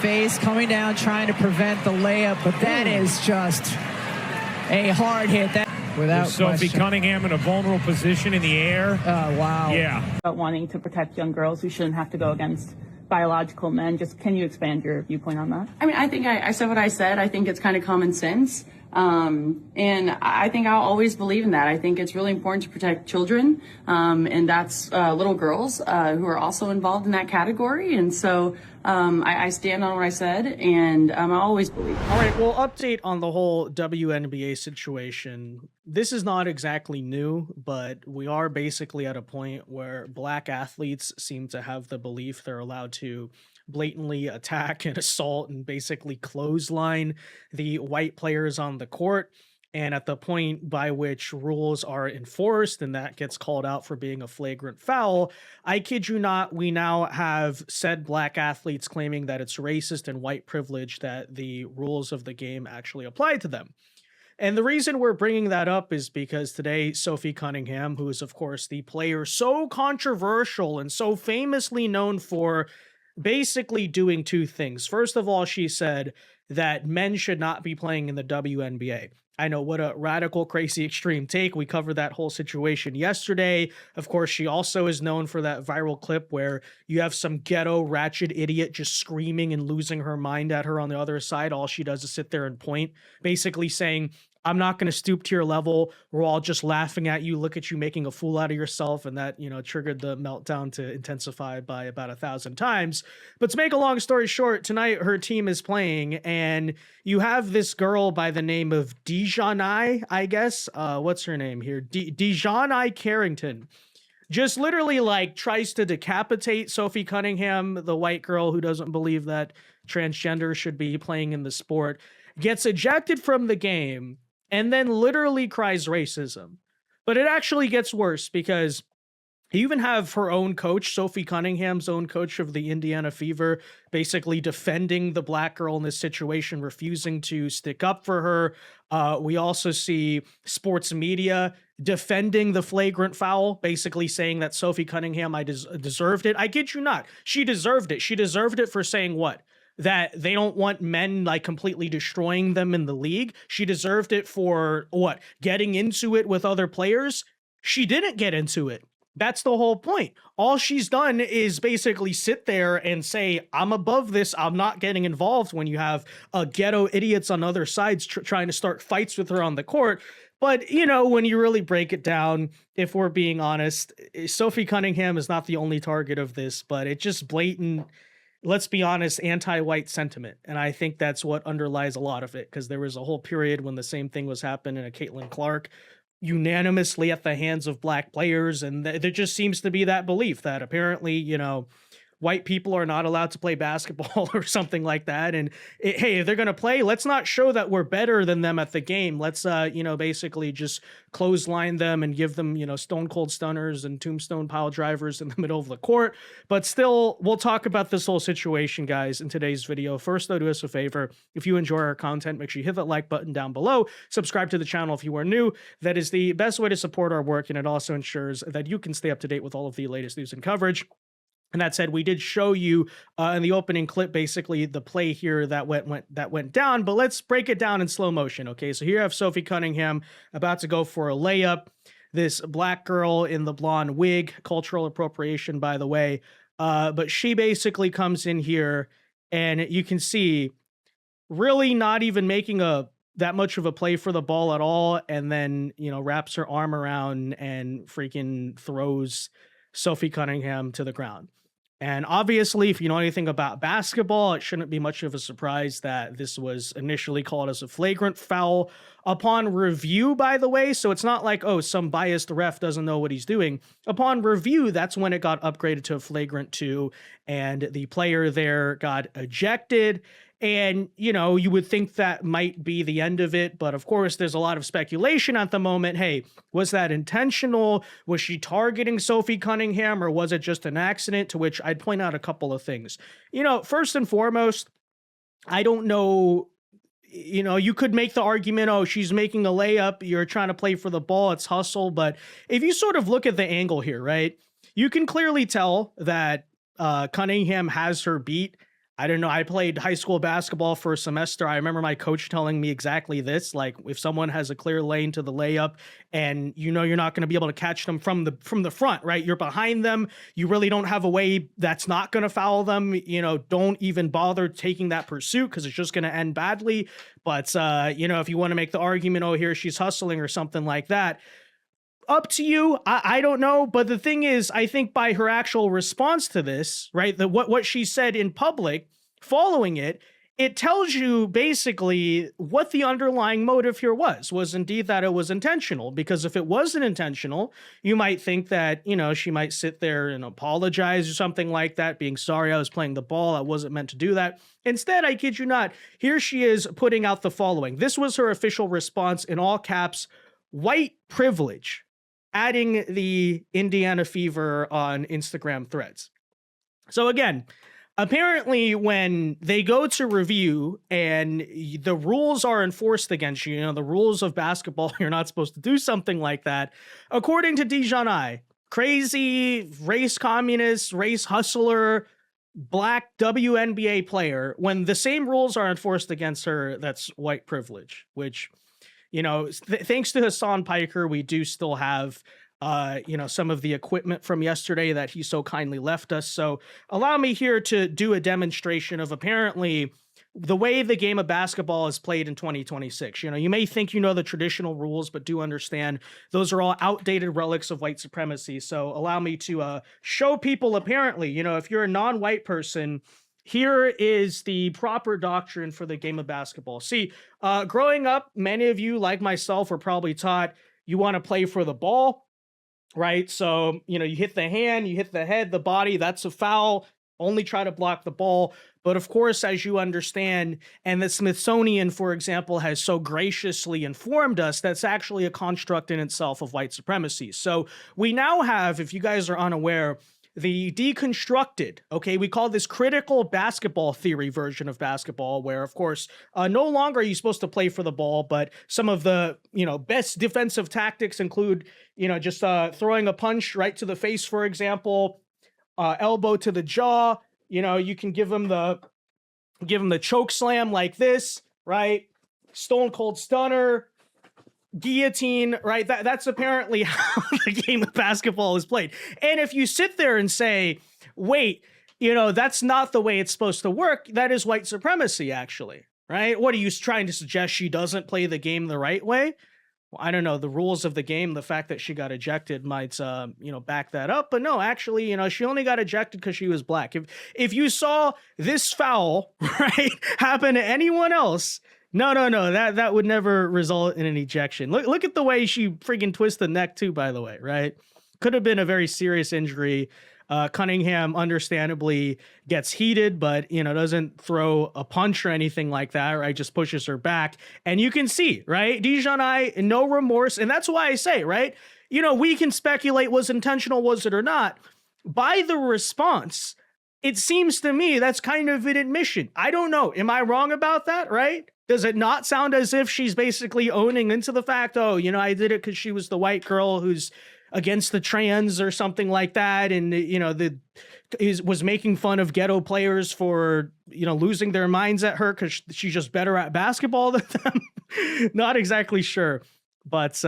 face, coming down, trying to prevent the layup, but that is just a hard hit. That without Sophie Cunningham in a vulnerable position in the air. Oh, wow. Yeah. About wanting to protect young girls who shouldn't have to go against biological men. Just can you expand your viewpoint on that? I mean, I think I said what I said. I think it's kind of common sense. And I think I'll always believe in that. I think it's really important to protect children. And that's little girls who are also involved in that category. And so I stand on what I said, and I always believe. All right, well, update on the whole WNBA situation. This is not exactly new, but we are basically at a point where black athletes seem to have the belief they're allowed to blatantly attack and assault and basically clothesline the white players on the court. And at the point by which rules are enforced and that gets called out for being a flagrant foul, I kid you not, we now have said black athletes claiming that it's racist and white privilege that the rules of the game actually apply to them. And the reason we're bringing that up is because today, Sophie Cunningham, who is, of course, the player so controversial and so famously known for basically doing two things. First of all, she said that men should not be playing in the WNBA. I know, what a radical, crazy, extreme take. We covered that whole situation yesterday. Of course, she also is known for that viral clip where you have some ghetto ratchet idiot just screaming and losing her mind at her on the other side. All she does is sit there and point, basically saying, I'm not going to stoop to your level. We're all just laughing at you. Look at you making a fool out of yourself. And that, triggered the meltdown to intensify by about 1,000 times. But to make a long story short, tonight her team is playing and you have this girl by the name of Dijonai, I guess. What's her name here? Dijonai Carrington. Just literally tries to decapitate Sophie Cunningham, the white girl who doesn't believe that transgender should be playing in the sport, gets ejected from the game, and then literally cries racism. But it actually gets worse because you even have her own coach, Sophie Cunningham's own coach of the Indiana Fever, basically defending the black girl in this situation, refusing to stick up for her. We also see sports media defending the flagrant foul, basically saying that Sophie Cunningham deserved it. I kid you not. She deserved it. She deserved it for saying what? That they don't want men completely destroying them in the league. She deserved it for what? Getting into it with other players. She didn't get into it. That's the whole point. All she's done is basically sit there and say, I'm above this. I'm not getting involved when you have ghetto idiots on other sides trying to start fights with her on the court. But, when you really break it down, if we're being honest, Sophie Cunningham is not the only target of this, but it's just blatant, let's be honest, anti-white sentiment. And I think that's what underlies a lot of it, because there was a whole period when the same thing was happening to Caitlin Clark, unanimously at the hands of black players. And there just seems to be that belief that apparently, white people are not allowed to play basketball or something like that. And hey, if they're going to play, let's not show that we're better than them at the game. Let's, basically just clothesline them and give them, stone cold stunners and tombstone pile drivers in the middle of the court. But still, we'll talk about this whole situation, guys, in today's video. First, though, do us a favor. If you enjoy our content, make sure you hit that like button down below. Subscribe to the channel if you are new. That is the best way to support our work, and it also ensures that you can stay up to date with all of the latest news and coverage. And that said, we did show you in the opening clip, basically the play here that went down, but let's break it down in slow motion. Okay, so here I have Sophie Cunningham about to go for a layup. This black girl in the blonde wig, cultural appropriation, by the way. But she basically comes in here and you can see really not even making that much of a play for the ball at all. And then, wraps her arm around and freaking throws Sophie Cunningham to the ground. And obviously, if you know anything about basketball, it shouldn't be much of a surprise that this was initially called as a flagrant foul upon review, by the way. So it's not like, oh, some biased ref doesn't know what he's doing. Upon review, that's when it got upgraded to a flagrant 2, and the player there got ejected. And, you would think that might be the end of it. But of course, there's a lot of speculation at the moment. Hey, was that intentional? Was she targeting Sophie Cunningham, or was it just an accident? To which I'd point out a couple of things. First and foremost, I don't know. You could make the argument, oh, she's making a layup. You're trying to play for the ball. It's hustle. But if you sort of look at the angle here, right, you can clearly tell that Cunningham has her beat. I don't know. I played high school basketball for a semester. I remember my coach telling me exactly this. Like, if someone has a clear lane to the layup and you know you're not going to be able to catch them from the front, right? You're behind them. You really don't have a way that's not going to foul them. You know, don't even bother taking that pursuit because it's just going to end badly. But, you know, if you want to make the argument, oh, here she's hustling or something like that, up to you. I don't know. But the thing is, I think by her actual response to this, right, what she said in public following it, it tells you basically what the underlying motive here was indeed that it was intentional. Because if it wasn't intentional, you might think that, you know, she might sit there and apologize or something like that, being sorry, I was playing the ball, I wasn't meant to do that. Instead, I kid you not, here she is putting out the following. This was her official response in all caps: white privilege, adding the Indiana fever on Instagram threads. So again, apparently when they go to review and the rules are enforced against you, you know, the rules of basketball, you're not supposed to do something like that. According to Dijonai, crazy race communist, race hustler, black WNBA player, when the same rules are enforced against her, that's white privilege, which, you know, thanks to Hassan Piker, we do still have, you know, some of the equipment from yesterday that he so kindly left us. So allow me here to do a demonstration of apparently the way the game of basketball is played in 2026. You know, you may think you know the traditional rules, but do understand those are all outdated relics of white supremacy. So allow me to show people, apparently, you know, if you're a non-white person, here is the proper doctrine for the game of basketball. See, growing up, many of you, like myself, were probably taught you want to play for the ball, right? So, you know, you hit the hand, you hit the head, the body, that's a foul. Only try to block the ball. But of course, as you understand, and the Smithsonian, for example, has so graciously informed us, that's actually a construct in itself of white supremacy. So we now have, if you guys are unaware, the deconstructed, okay, we call this critical basketball theory version of basketball, where, of course, no longer are you supposed to play for the ball, but some of the, you know, best defensive tactics include, you know, just throwing a punch right to the face, for example, elbow to the jaw. You know, you can give them the choke slam like this, right? Stone cold stunner, guillotine, right? That's apparently how the game of basketball is played. And if you sit there and say, wait, you know, that's not the way it's supposed to work, that is white supremacy, actually, right? What are you trying to suggest? She doesn't play the game the right way? Well, I don't know. The rules of the game, the fact that she got ejected might, you know, back that up. But no, actually, you know, she only got ejected because she was black. If you saw this foul, right, happen to anyone else, no, that would never result in an ejection. Look at the way she freaking twists the neck too, by the way, right? Could have been a very serious injury. Cunningham understandably gets heated, but, you know, doesn't throw a punch or anything like that, right? Just pushes her back. And you can see, right? Dijonai, no remorse. And that's why I say, right? You know, we can speculate, was it intentional, was it or not? By the response, it seems to me that's kind of an admission. I don't know. Am I wrong about that, right? Does it not sound as if she's basically owning into the fact, oh, you know, I did it because she was the white girl who's against the trans or something like that, and, you know, was making fun of ghetto players for, you know, losing their minds at her because she's just better at basketball than them? Not exactly sure, but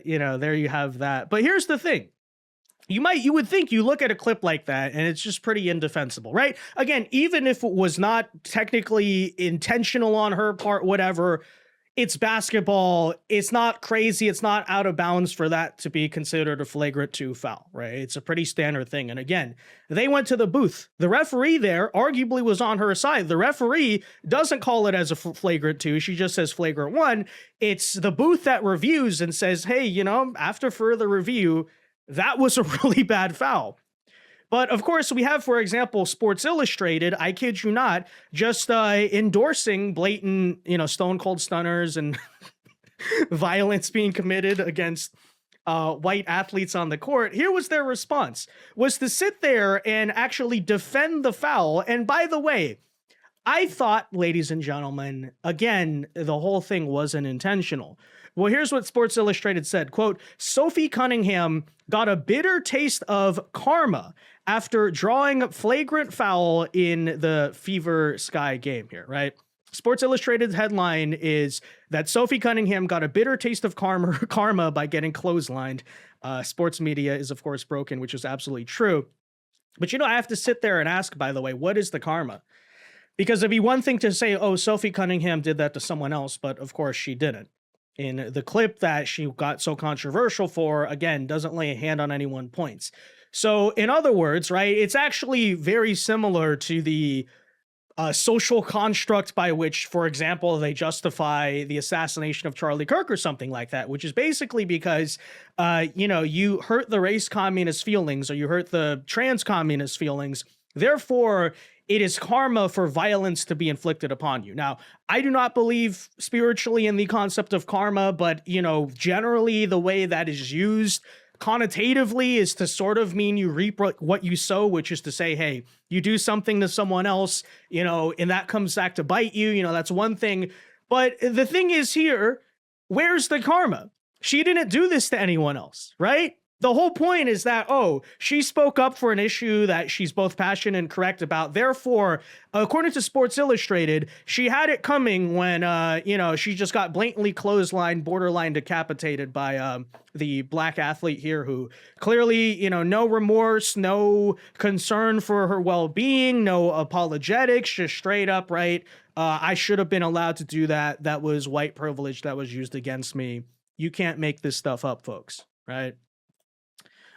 you know, there you have that. But here's the thing. You would think you look at a clip like that and it's just pretty indefensible, right? Again, even if it was not technically intentional on her part, whatever, it's basketball. It's not crazy. It's not out of bounds for that to be considered a flagrant 2 foul, right? It's a pretty standard thing. And again, they went to the booth. The referee there arguably was on her side. The referee doesn't call it as a flagrant 2. She just says flagrant 1. It's the booth that reviews and says, hey, you know, after further review, that was a really bad foul. But of course, we have, for example, Sports Illustrated, I kid you not, just endorsing blatant, you know, stone cold stunners and violence being committed against white athletes on the court. Here was their response, was to sit there and actually defend the foul. And by the way, I thought, ladies and gentlemen, again, the whole thing wasn't intentional. Well, here's what Sports Illustrated said, quote, Sophie Cunningham got a bitter taste of karma after drawing flagrant foul in the Fever Sky game here, right? Sports Illustrated's headline is that Sophie Cunningham got a bitter taste of karma by getting clotheslined. Sports media is, of course, broken, which is absolutely true. But, I have to sit there and ask, by the way, what is the karma? Because it'd be one thing to say, oh, Sophie Cunningham did that to someone else, but of course she didn't. In the clip that she got so controversial for, again, doesn't lay a hand on anyone points. So in other words, right, it's actually very similar to the social construct by which, for example, they justify the assassination of Charlie Kirk or something like that, which is basically because, you hurt the race communist feelings or you hurt the trans communist feelings. Therefore, it is karma for violence to be inflicted upon you. Now, I do not believe spiritually in the concept of karma, but, generally the way that is used connotatively is to sort of mean you reap what you sow, which is to say, hey, you do something to someone else, and that comes back to bite you, that's one thing. But the thing is here, where's the karma? She didn't do this to anyone else, right? The whole point is that, she spoke up for an issue that she's both passionate and correct about. Therefore, according to Sports Illustrated, she had it coming when, she just got blatantly clotheslined, borderline decapitated by the black athlete here who clearly, no remorse, no concern for her well-being, no apologetics, just straight up, right? I should have been allowed to do that. That was white privilege that was used against me. You can't make this stuff up, folks, right?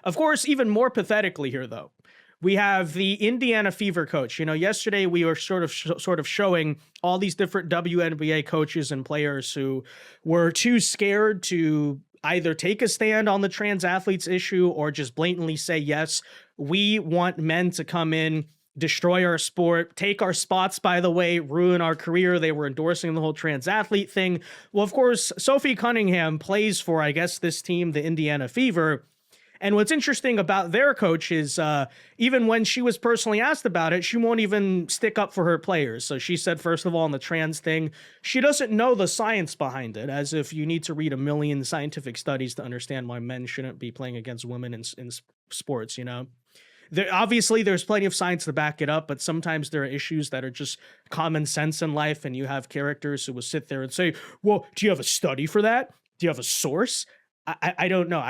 Of course, even more pathetically here, though, we have the Indiana Fever coach. Yesterday we were sort of showing all these different WNBA coaches and players who were too scared to either take a stand on the trans athletes issue or just blatantly say, yes, we want men to come in, destroy our sport, take our spots, by the way, ruin our career. They were endorsing the whole trans athlete thing. Well, of course, Sophie Cunningham plays for, I guess, this team, the Indiana Fever. And what's interesting about their coach is even when she was personally asked about it, she won't even stick up for her players. So she said, first of all, on the trans thing, she doesn't know the science behind it, as if you need to read 1 million scientific studies to understand why men shouldn't be playing against women in sports, Obviously, there's plenty of science to back it up, but sometimes there are issues that are just common sense in life, and you have characters who will sit there and say, well, do you have a study for that? Do you have a source? I don't know.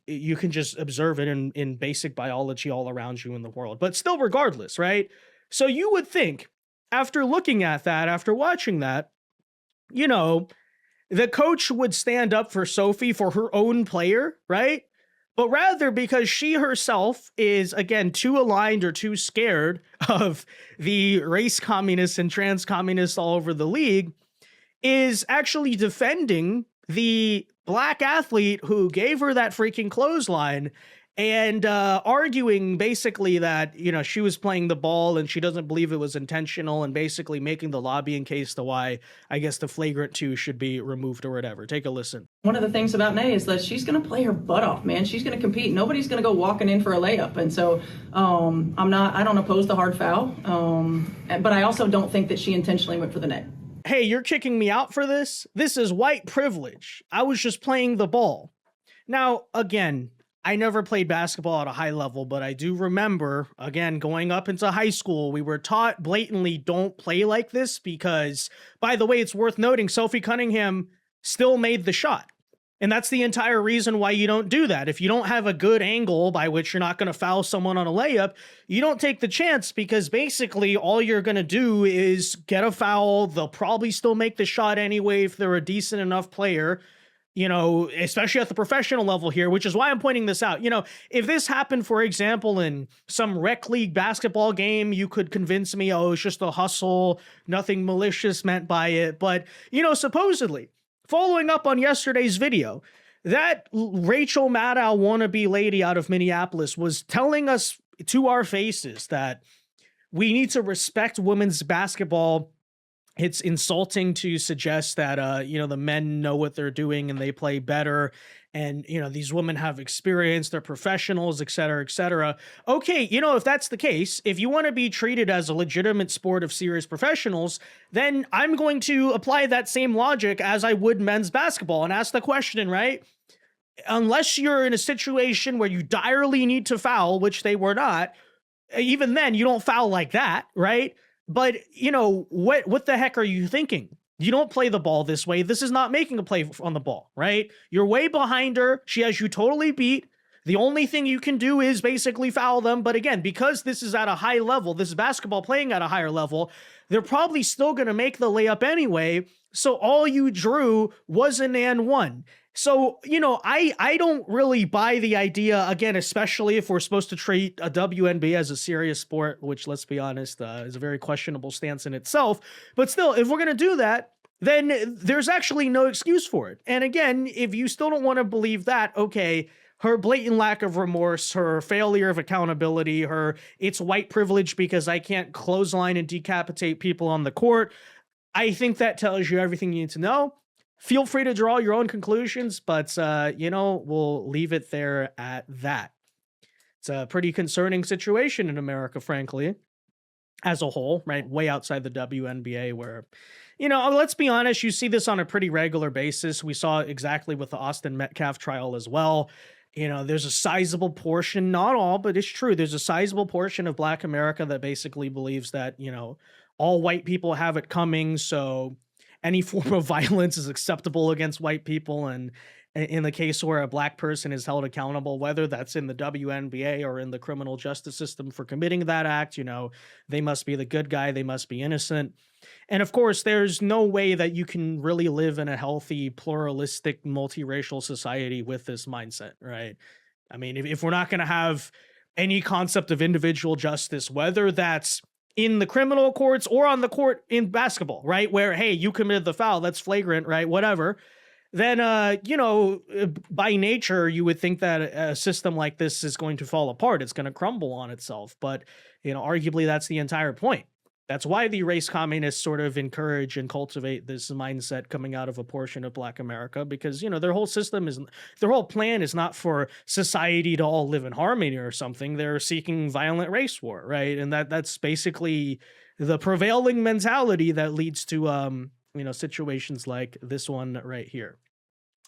You can just observe it in basic biology all around you in the world, but still regardless, right? So you would think after looking at that, after watching that, the coach would stand up for Sophie, for her own player, right? But rather because she herself is, again, too aligned or too scared of the race communists and trans communists all over the league, is actually defending the black athlete who gave her that freaking clothesline and arguing basically that, she was playing the ball and she doesn't believe it was intentional, and basically making the lobbying case to why, I guess, the flagrant 2 should be removed or whatever. Take a listen. One of the things about Nay is that she's going to play her butt off, man. She's going to compete. Nobody's going to go walking in for a layup. And so I don't oppose the hard foul. But I also don't think that she intentionally went for the net. Hey, you're kicking me out for this? This is white privilege. I was just playing the ball. Now, again, I never played basketball at a high level, but I do remember, again, going up into high school, we were taught blatantly don't play like this because, by the way, it's worth noting, Sophie Cunningham still made the shot. And that's the entire reason why you don't do that. If you don't have a good angle by which you're not going to foul someone on a layup, you don't take the chance, because basically all you're going to do is get a foul. They'll probably still make the shot anyway if they're a decent enough player, especially at the professional level here, which is why I'm pointing this out. If this happened, for example, in some rec league basketball game, you could convince me, oh, it's just a hustle, nothing malicious meant by it. But, supposedly, following up on yesterday's video, that Rachel Maddow wannabe lady out of Minneapolis was telling us to our faces that we need to respect women's basketball it's insulting to suggest that, you know, the men know what they're doing and they play better. And, you know, these women have experience, they're professionals, et cetera, et cetera. Okay, you know, if that's the case, if you want to be treated as a legitimate sport of serious professionals, then I'm going to apply that same logic as I would men's basketball and ask the question, right? Unless you're in a situation where you direly need to foul, which they were not, even then you don't foul like that, right? But, you know, what the heck are you thinking? You don't play the ball this way. This is not making a play on the ball, right? You're way behind her. She has you totally beat. The only thing you can do is basically foul them. But again, because this is at a high level, this is basketball playing at a higher level, they're probably still going to make the layup anyway. So all you drew was an and one. So, you know, I don't really buy the idea, again, especially if we're supposed to treat a WNBA as a serious sport, which, let's be honest, is a very questionable stance in itself. But still, if we're going to do that, then there's actually no excuse for it. And again, if you still don't want to believe that, okay, her blatant lack of remorse, her failure of accountability, it's white privilege because I can't clothesline and decapitate people on the court, I think that tells you everything you need to know. Feel free to draw your own conclusions, but, you know, we'll leave it there at that. It's a pretty concerning situation in America, frankly, as a whole, right? Way outside the WNBA where, you know, let's be honest, you see this on a pretty regular basis. We saw exactly with the Austin Metcalf trial as well. You know, there's a sizable portion, not all, but it's true. There's a sizable portion of Black America that basically believes that, you know, all white people have it coming. So any form of violence is acceptable against white people. And in the case where a Black person is held accountable, whether that's in the WNBA or in the criminal justice system for committing that act, you know, they must be the good guy. They must be innocent. And of course, there's no way that you can really live in a healthy, pluralistic, multiracial society with this mindset, right? I mean, if we're not going to have any concept of individual justice, whether that's in the criminal courts or on the court in basketball, right? Where, hey, you committed the foul, that's flagrant, right? Whatever. Then, you know, by nature, you would think that a system like this is going to fall apart. It's going to crumble on itself. But, you know, arguably that's the entire point. That's why the race communists sort of encourage and cultivate this mindset coming out of a portion of Black America, because, you know, their whole plan is not for society to all live in harmony or something. They're seeking violent race war, right? And that's basically the prevailing mentality that leads to, you know, situations like this one right here.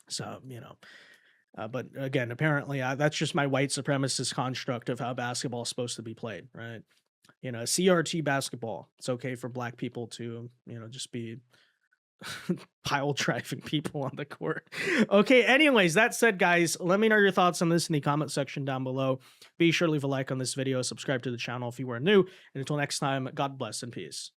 So, you know, but again, apparently that's just my white supremacist construct of how basketball is supposed to be played, right? You know, CRT basketball, it's okay for Black people to, you know, just be pile driving people on the court. Okay, anyways, that said, guys, let me know your thoughts on this in the comment section down below. Be sure to leave a like on this video, subscribe to the channel if you are new, and until next time, God bless and peace.